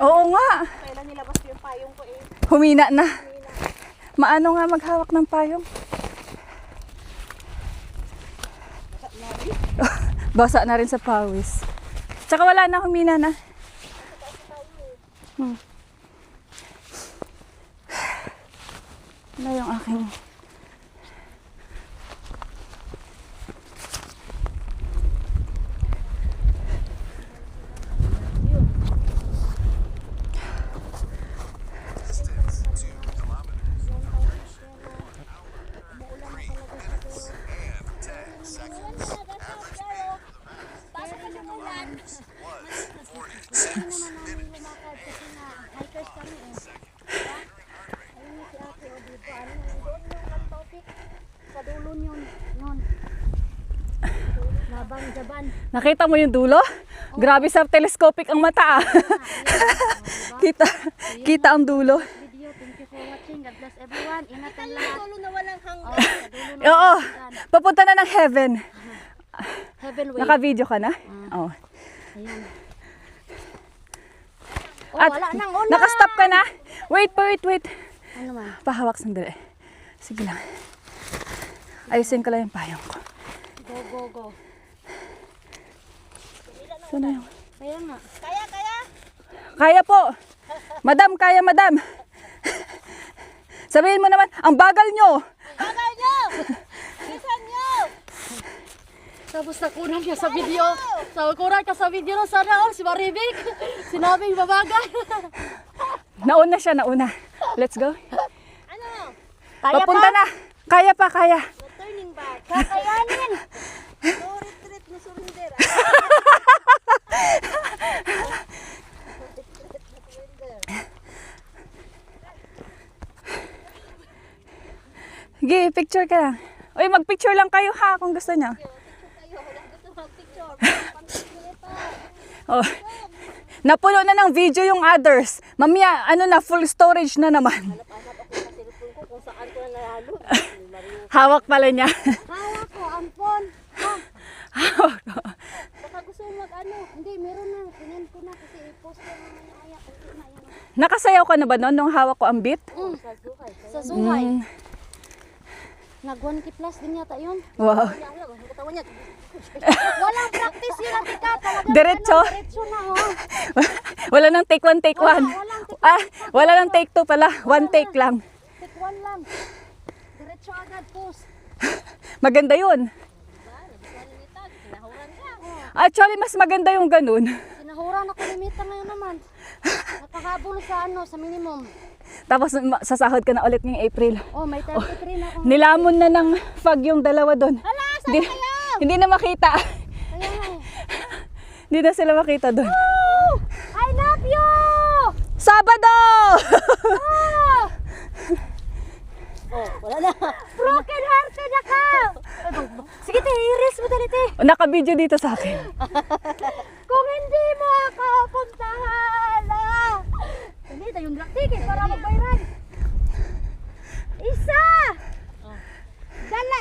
Oo nga. Kailan nilabas ko yung payong ko eh. Humina na. Maano nga maghawak ng payong? Basa na rin sa pawis. Tsaka wala na, humina na. Wala yung aking... Nakita mo yung dulo? Grabe sa telescopic ang mata ah. Kita ang dulo. Video, thank you for watching. God bless everyone. Ingat ang lahat. Tulo na walang hanggang. Oo, papunta na ng heaven. Heaven way. Naka-video ka na? Oo. Ayan. Oh, At wala nang ulan. nakastop ka na? Wait. Ano man? Pahawak sandali. Sige lang. Ayusin ko lang yung payong ko. Go. Saan na yung... Kaya nga. Kaya. Kaya po. Madam, kaya madam. Sabihin mo naman, ang bagal nyo. Bagal nyo! Bisan nyo! Tapos nakunan ka sa video. Nakunan ka sa video na sana all si Maribik. Sinabing babagal. Nauna siya, nauna. Let's go. Ano? Papunta na. Kaya pa. No turning back. Kakayanin. No retreat, no surrender. Sige, picture ka lang. Uy, mag-picture lang kayo ha kung gusto niya. Kayo, wala gusto mag-picture. Oh. Napuno na ng video yung others. Mamaya, full storage na naman. Hanap ako sa cellphone ko kung saan ko na nalalo. Hawak pala niya. Hawak ko, ampon. Baka gusto mo mag-ano. Hindi, meron na. Tingnan ko na kasi i-post ko naman yung ayak. Nakasayaw ka na ba noon nung hawak ko ang beat? Sa Suhay. Nag 1K plus din yata yun. Wow. Katawan niya. Walang practice yun at ika. Diretso. Diretso na oh. Wala nang take 1, take 1. Wala nang take 2 pala. 1 take lang. Take 1 lang. Diretso agad post. Maganda yun. Actually, mas maganda yung ganun. Sinahura na ko limita ngayon naman. Nakahabol sa sa minimum. Tapos sasahod ka na ulit ngayong April. Oh, may 33 na ako. Nilamon na ng fog yung dalawa doon. Hindi na makita. Kaya nga eh. Hindi na sila makita doon. I love you! Sabado! Oh, wala na. Broken hearted ako! Sige, iris mo dali, te. Naka-video dito sa akin. Kung hindi mo ako puntahan, hindi tayong black ticket para magbayran. Isa! Dala!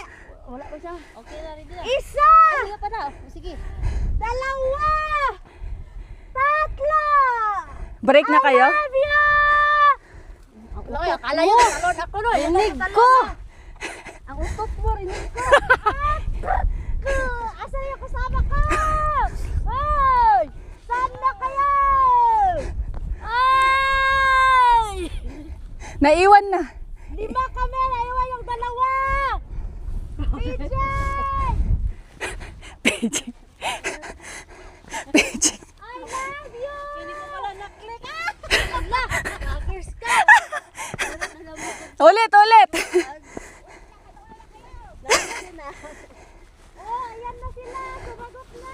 Wala pa siya. Okay na, ready na. Isa! Hindi pa na. Sige. Dalawa! Tatlo! Break na kayo? Love you! Wala kayo, akala yun. Alon ako no. Rinig ko! Ang utot mo, rinig ko! Asan yung kasama ko? Hoy! Saan na kayo? Ay! Naiwan na. 5 kami! Naiwan yung dalawa! PJ! PJ. I love you! Hindi ko pala na-click. Wala! Hackers ka! Ulit. Oh, ayan na sila! Sumagot na!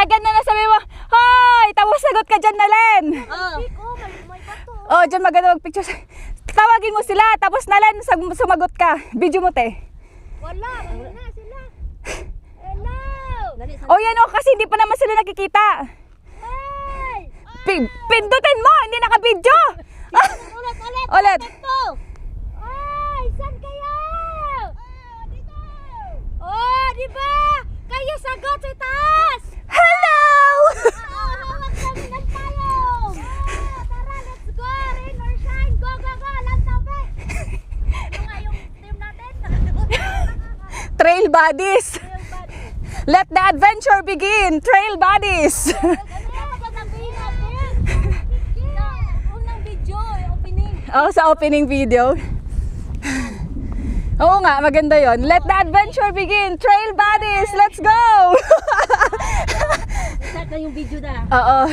Ganda na sabi mo. Hoy! Tapos sagot ka dyan na, Len. Oh. May bato! Oh, dyan maganda mag-picture. Tawagin mo sila. Tapos na, Len, sumagot ka. Video mo, te. Wala! Wala na sila! Hello! Oh, yan oh, kasi hindi pa naman sila nakikita. Hey! Pindutin mo, hindi naka-video. Ulit. Ito! Ay! Saan kayo? Dito! Oh, di ba? Kayo sagot sa taas! Hello! Hawak kami ng buddies. Let the adventure begin. Trail buddies. Unang video, opening. Oh, sa opening video. Oo nga, maganda yon. Let the adventure begin. Trail buddies, let's go! Start na yung video na. Oo.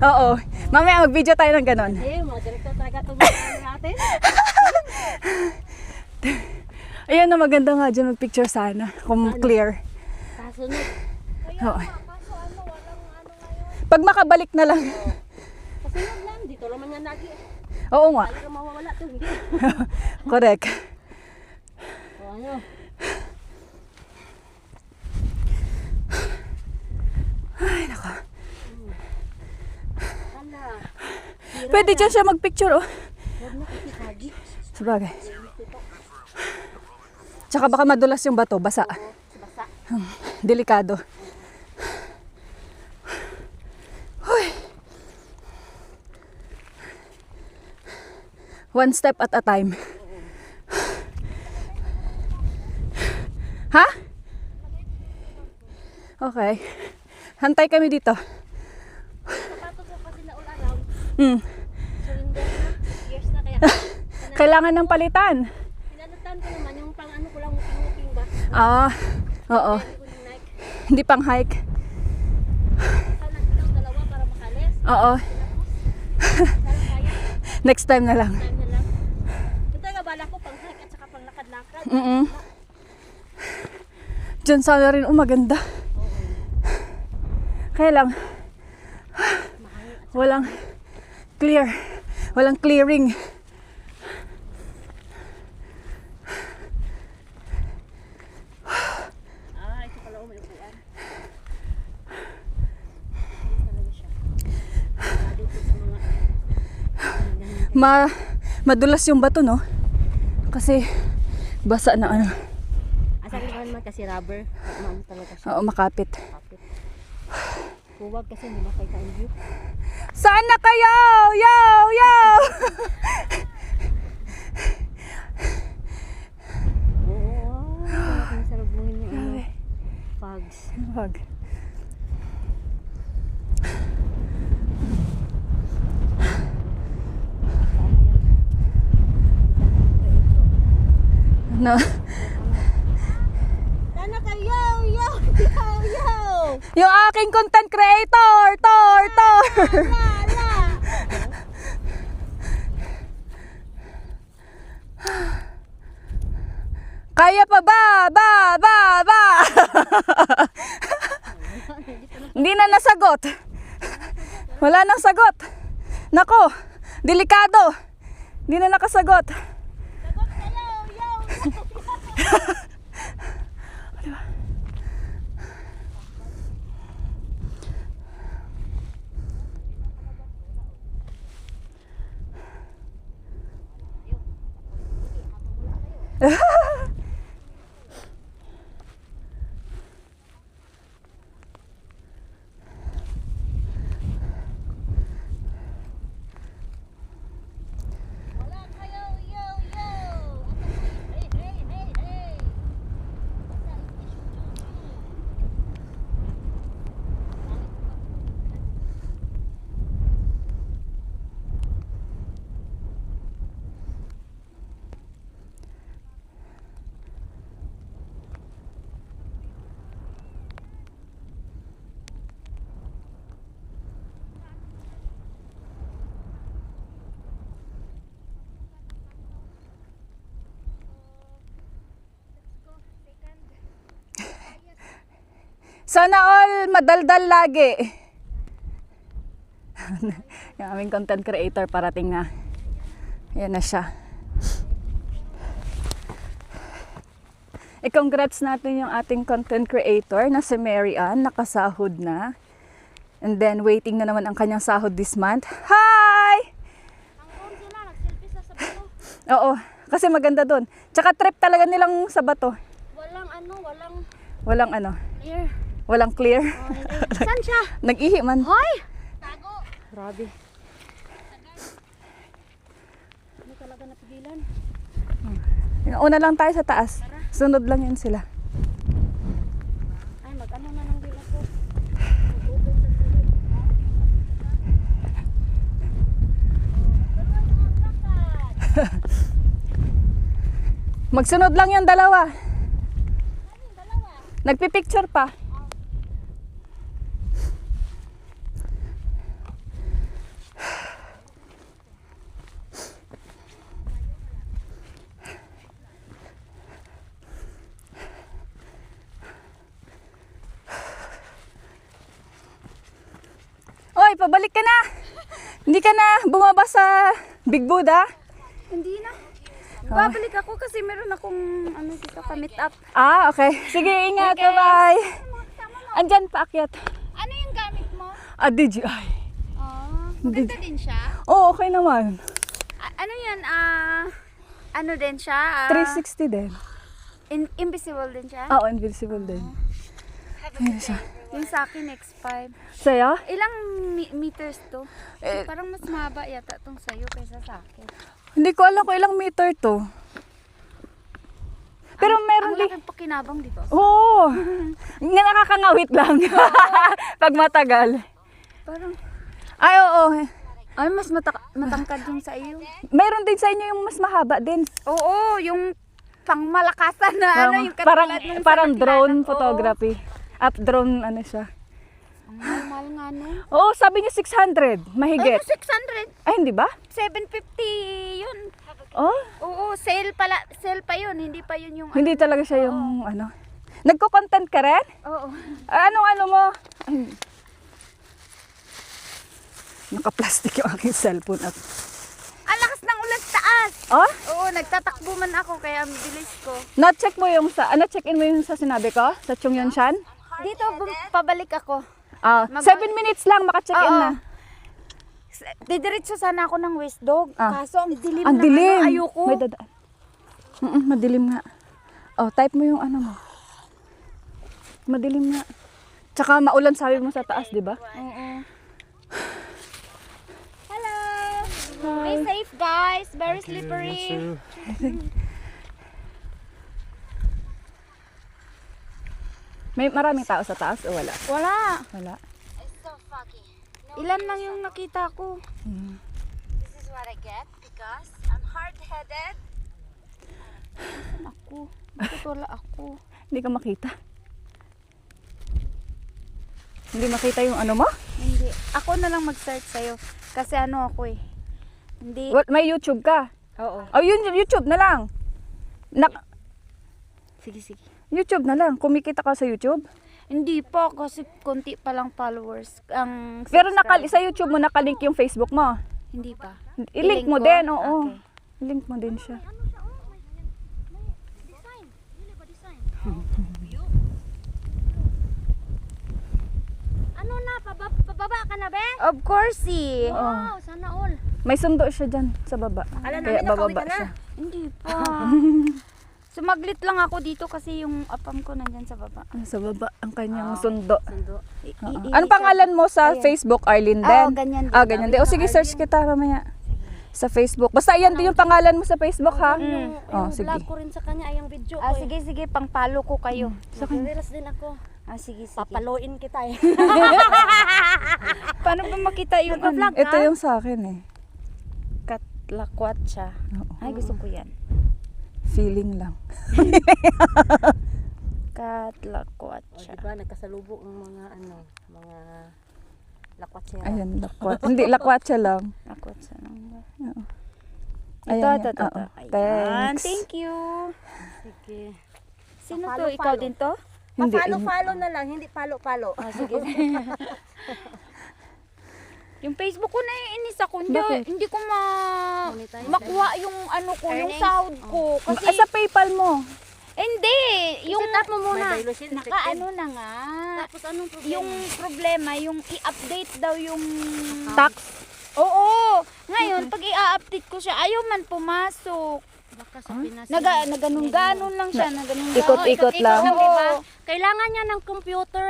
Oo. Mamaya mag-video tayo ng ganon. Eh, mga direktor talaga itong mga natin. Ayan na, maganda nga dyan mag-picture sana. Kung clear. Kasunod. Oo. Pag makabalik na lang. Kasunod lang. Dito naman yan lagi. Oo nga. Ayaw mawawala to. Hindi. Correct. O ano? Ay, nako. Ala. Pwede dyan siya mag-picture, oh. Huwag na kasi kaji. Sabagay. Tsaka baka madulas yung bato, basa. Basa. Delikado. Hoy. One step at a time. Ha? Okay. Hantay kami dito. Sapatos ko kasi naul-araw. Hmm. So, hindi na. Years na kaya. Kailangan ng palitan. Pinalutan ko naman yung pang ano ko lang nguping ba. Ah, oo. Hindi ko yung Nike. Hindi pang hike. Sana silang dalawa para makalis. Oo. Sana kaya. Next time na lang. Time na lang. Ito nga bala ko pang hike at saka pang lakad-lakad. Mm-mm. Diyan sana rin, maganda. Kaya lang, walang clear. Walang clearing. Ah, ito pala may upuan. Talaga siya. Dito sa mga Madulas yung bato, no? Kasi basa na ano. Asa naman kasi rubber. Ma'am talaga siya. Oo, makapit. Kapit. Huwag kasi hindi makita ang view. Saan na kayo? Yo! Yo! Oo. Ang sarap buhin yung ano. Fogs. Wag. No. Sana kayo! Yo! Yo! Yo! Yung aking content creator! Tor! La! Kaya pa ba? Ba! Hindi na nasagot. Wala nang sagot. Nako, delikado. Hindi na nakasagot. Sagot kayo! Yo! Wala kayo! Yo! Yo! Hey! Hey! Hey! Hey! Sana all madaldal lagi. Yung aming content creator parating na. Yan na siya. I-congrats natin yung ating content creator na si Mary Ann, nakasahod na. And then waiting na naman ang kanyang sahod this month. Hi! Ang room sila, nag-selfie sa bato. Oo, kasi maganda doon. Tsaka trip talaga nilang sa bato. Walang ano, Walang ano, clear. walang clear. Saan siya? Nag-ihi man. Hoy! Tago! Grabe. Ano talaga napigilan? Una lang tayo sa taas. Sunod lang yan sila. Magsunod lang yung dalawa. Nagpipicture pa. Oy, pabalik ka na. Hindi ka na bumaba sa Big Buddha? Hindi na. Babalik ako kasi meron akong ano dito ka-meet up. Ah, okay. Sige, ingat. Bye-bye. Andyan, paakyat. Ano yung gamit mo? Ah, DJI. Maganda din siya. Oo, okay naman. Ano yan? Ano din siya? 360 din. Invisible din siya? Oo, invisible din. Ayan siya. Yung sa akin, X5. Sa'yo? Ilang meters to? Parang mas mahaba yata tong sa'yo kaysa sa akin. Hindi ko alam kung ilang meter to. Pero meron Ang din. laking pakinabang dito. Oo. Nga nakakangawit lang. Pag matagal. Parang, Ay, oo. ay mas matangkad yung sa iyo. Meron din sa inyo yung mas mahaba din. Oo, yung pangmalakasan na ano, yung parang, katulad nung sa parang drone nakilala. photography. Up drone, ano siya. Oo. Ang mahal nga nun. Oo, sabi niya 600. Mahigit. Ano, 600? Ay, hindi ba? 750 yun. Oh, Oo, sale pa yun, hindi pa yun yung hindi talaga siya yung ano. Nagko-content ka rin? Oo. Anong ano mo? Ay, naka-plastic yung aking cellphone at. Ang lakas ng ulan sa taas. Oh? Oo, nagtatakbo man ako kaya ang bilis ko. Na-check mo yung sa, check-in mo yung sa sinabi ko? Sa Chongyunshan? Dito pabalik ako. Ah, 7 minutes lang maka-check-in Oo. na. Didiretso sana ako ng West Dog. Ah. Kaso ang dilim Ang ng dilim. ano, ayoko. May dadaan. Madilim nga. Oh, type mo yung ano mo. Madilim nga. Tsaka maulan sabi mo sa taas, di ba? Oo. Hello. Be safe guys. Very slippery. May maraming tao sa taas o wala? Wala. Wala. Ilan lang yung nakita ko. This is what I get because I'm hard-headed. Ako. Bakit wala ako? Hindi ka makita. Hindi makita yung ano mo? Hindi. Ako na lang mag-search sa'yo. Kasi ano ako eh. Hindi. What, may YouTube ka? Oo. Oh, yun, YouTube na lang. Sige, sige. YouTube na lang. Kumikita ka sa YouTube. Hindi po kasi konti pa lang followers. Ang Pero subscribe. sa YouTube mo nakalink yung Facebook mo. Hindi pa. I-link mo ko? din, oo. Okay. I-link mo din siya. Design. Yun ba design? Ano na? Pababa ka na, be? Of course eh. Wow, sana all. May sundo siya dyan sa baba. Akala Kaya namin nakauwi bababa ka na. siya. Hindi pa. Sumaglit lang ako dito kasi yung apam ko nandyan sa baba. Sa baba ang kanyang sundo. Ano Ano pangalan mo sa Facebook? Arlene din? Oo, ganyan din. Ah, ganyan din. O sige, search kita mamaya. Sa Facebook. Basta yan din yung pangalan mo sa Facebook, ha? Oh, sige. Vlog ko rin sa kanya ay yung video ko. Sige, sige. Pangpalo ko kayo. Reels din ako. Sige, sige. Papaloin kita eh. Paano ba makita yung Nagpa-vlog Ito ka? yung sa akin eh. Katlakwat siya? Oo. Ay, gusto ko yan. Feeling lang. Katlakwat O, siya. diba, nagkasalubong ang mga lakwat siya. Ayan, lakwat. Hindi, lakwat siya lang. Lakwat siya lang ba? Ayan, Ito. oo. Ayan, Thanks. thank you. Sige. Sino to? Follow, Ikaw follow. din to? Hindi. Follow na lang, hindi palo-palo. Sige. Yung Facebook ko naiinis ako. Hindi, Bakit? hindi ko Monetize. makuha yung ano ko, yung Earnings. sahod ko. Kasi, Ay, sa PayPal mo. hindi. Yung, I-set up mo muna. May dilution naka-ano na nga. Tapos anong problema? Yung problema, yung i-update daw yung... Tax. Oo. Ngayon, pag i-update ko siya, ayaw man pumasok. Baka sa Pinas. Naganon-ganon lang siya. Naganon-ganon. Ikot-ikot lang. lang, di ba? Oo. Kailangan niya ng computer.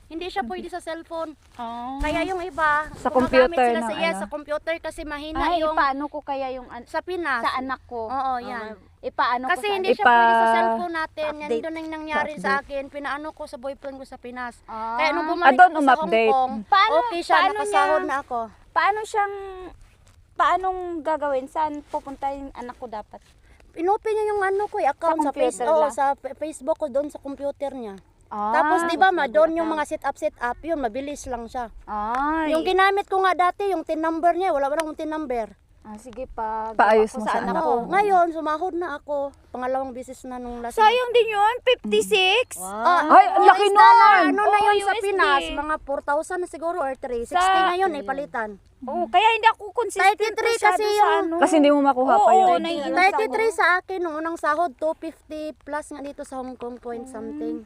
Hindi siya pwede sa cellphone. Oh. Kaya yung iba, Sa gumagamit computer sila ng sa, ano? sa computer kasi mahina Ay, yung paano ko kaya yung sa Pinas. sa anak ko? Oo, yan. Ipaano Kasi ko sa hindi anak? siya pwede sa cellphone natin. Yan update. doon ang nangyari sa akin. Pinaano ko sa boyfriend ko sa Pinas. Ah. Kaya nung bumalik doon ko sa Hong umupdate. Kong, Paano- okay siya, paano nakasahod niya- na ako. Paano siyang paanong gagawin? Saan pupunta yung anak ko dapat? Inopen niya yung ano ko, account sa, computer Facebook, lang? sa Facebook ko doon sa computer niya. Ah, Tapos di ba doon yung mga set up yun, mabilis lang siya. Ay. Yung ginamit ko nga dati, yung tin number niya, wala ba akong tin number. Sige pa. Paayos gawa ko mo sa anak Oo, ngayon sumahod na ako. Pangalawang beses na nung last. Sayang din yun, 56. Ay, ang laki US dollar, nun! ano na Oo, yun sa USD. Pinas, mga 4,000 na siguro or 360 ngayon ay palitan. Oo, kaya hindi ako consistent 33 masyado kasi sa yung- ano. Kasi hindi mo makuha pa Oo, yun. naiinis 33 sa akin nung unang sahod, 250 plus nga dito sa Hong Kong point something.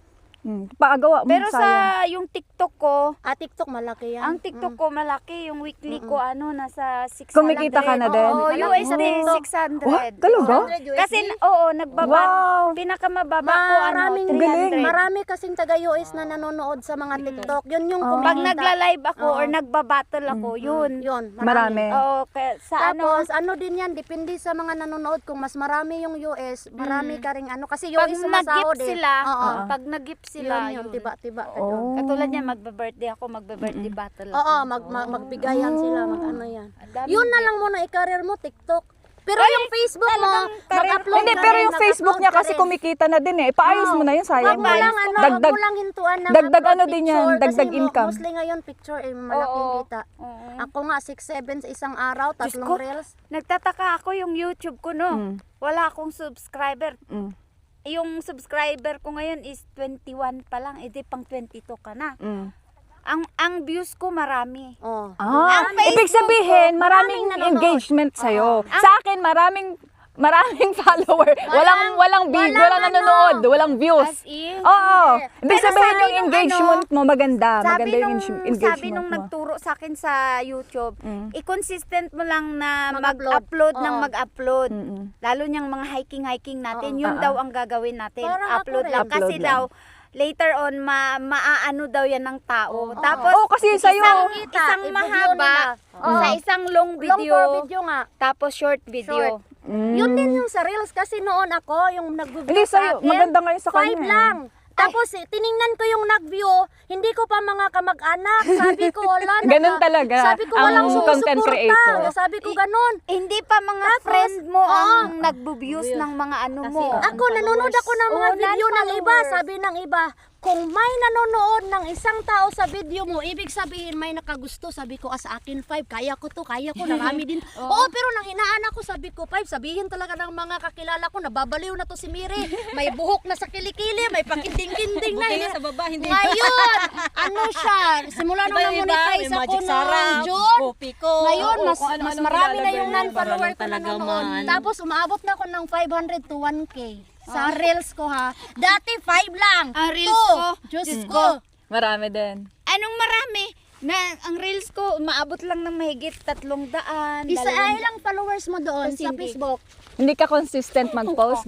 Paagawa mo, Pero sayang. sa yung TikTok ko, TikTok malaki yan. ang TikTok ko malaki, yung weekly ko nasa 600. Kumikita ka na din? Oo, Malaki USD sa TikTok. 600. What? Talaga? Kasi nagbaba, Wow! pinakamababa ko Maraming 300. marami kasing taga-US na nanonood sa mga TikTok. Yun yung Oh. Pag kumikita. nagla-live ako or nagba-battle ako, yun. Yun, Marami. Oo, kaya sa Tapos ano din yan, depende sa mga nanonood. Kung mas marami yung US, marami ka ring ano. Kasi pag US nag-gift sumasahod sila, Oo. pag nag-gift sila, Yun, yun. tiba-tiba ka Oh. doon. Katulad niya, magbe-birthday ako, magbe-birthday battle ako. Oo, magbigayan sila, mag-ano yan. Ang dami Yun na lang muna i-career mo, TikTok. Pero yung Facebook mo, mag-upload Hindi, ka pero rin, yung Facebook mag-upload niya ka kasi rin. kumikita na din eh. Paayos mo na yun, Wag sayang. mo lang ano, wag Dagdag, mo lang hintuan ng dagdag upload ano din yan, picture. dagdag Kasi income. mostly ngayon picture eh, malaking Oo. kita. Oo. Ako nga 6-7 sa isang araw, Diyos 3 ko. reels. Nagtataka ako yung YouTube ko, no? Wala akong subscriber. Mm. Yung subscriber ko ngayon is 21 pa lang, edi pang 22 ka na. Mm. Ang views ko marami. Oh. Ah, Ang ibig Facebook sabihin, ko, maraming maraming nanonood. engagement sa'yo. Sa akin, maraming follower. Walang walang nanonood, walang views. As in, Oo. Ibig Pero sabihin sabi yung nung engagement mo maganda. Maganda yung engagement sabi nung mo. nagturo sa akin sa YouTube, i-consistent mo lang na Mag-upload. mag-upload ng Oo. mag-upload. Mm-mm. Lalo niyang mga hiking natin, yun Oo. daw ang gagawin natin. Parang Upload ako rin. lang. Kasi Upload lang. daw, later on, maaano daw yan ng tao. Tapos, Oo, kasi sa'yo. isang i-video mahaba, nila. sa isang long video, Long video nga. tapos short video. Yun din yung sa reels kasi noon ako, yung nag-view Hindi, sa sa'yo. akin. Maganda ngayon sa 5 kanya. lang. Tapos tiningnan ko yung nag-view, hindi ko pa mga kamag-anak. Sabi ko wala na. Ganun talaga Sabi ko ang walang content sumusuporta. creator. Sabi ko ganun. Hindi pa mga Tapos, friend mo oo. ang nagbo-views ng mga ano mo. Ako, nanonood ako ng mga Oo, video ng iba. non-followers. Sabi ng iba, kung may nanonood ng isang tao sa video mo, ibig sabihin may nakagusto. Sabi ko, sa akin 5, kaya ko to, kaya ko, narami din. Oo, pero nang hinaan ako, sabi ko 5, sabihin talaga ng mga kakilala ko, nababaliw na to si Miri. May buhok na sa kilikili, may pakinding-kinding na. sa baba, hindi. Ngayon, ano siya, simula nung na-monetize ako noong June. Kopi ko. Ngayon, Oo, mas, kung ano-ano mas marami na nilalagay yung mo, non-follower para lang ko na talaga nanonood. man. Tapos umabot na ako ng 500 to 1K sa reels ko ha. Dati 5 lang. Ang reels Two. ko, Diyos ko. Marami din. Anong marami? Na ang reels ko maabot lang ng mahigit 300. Isa ay lang followers mo doon sa Hindi. Facebook. Hindi ka consistent mag-post.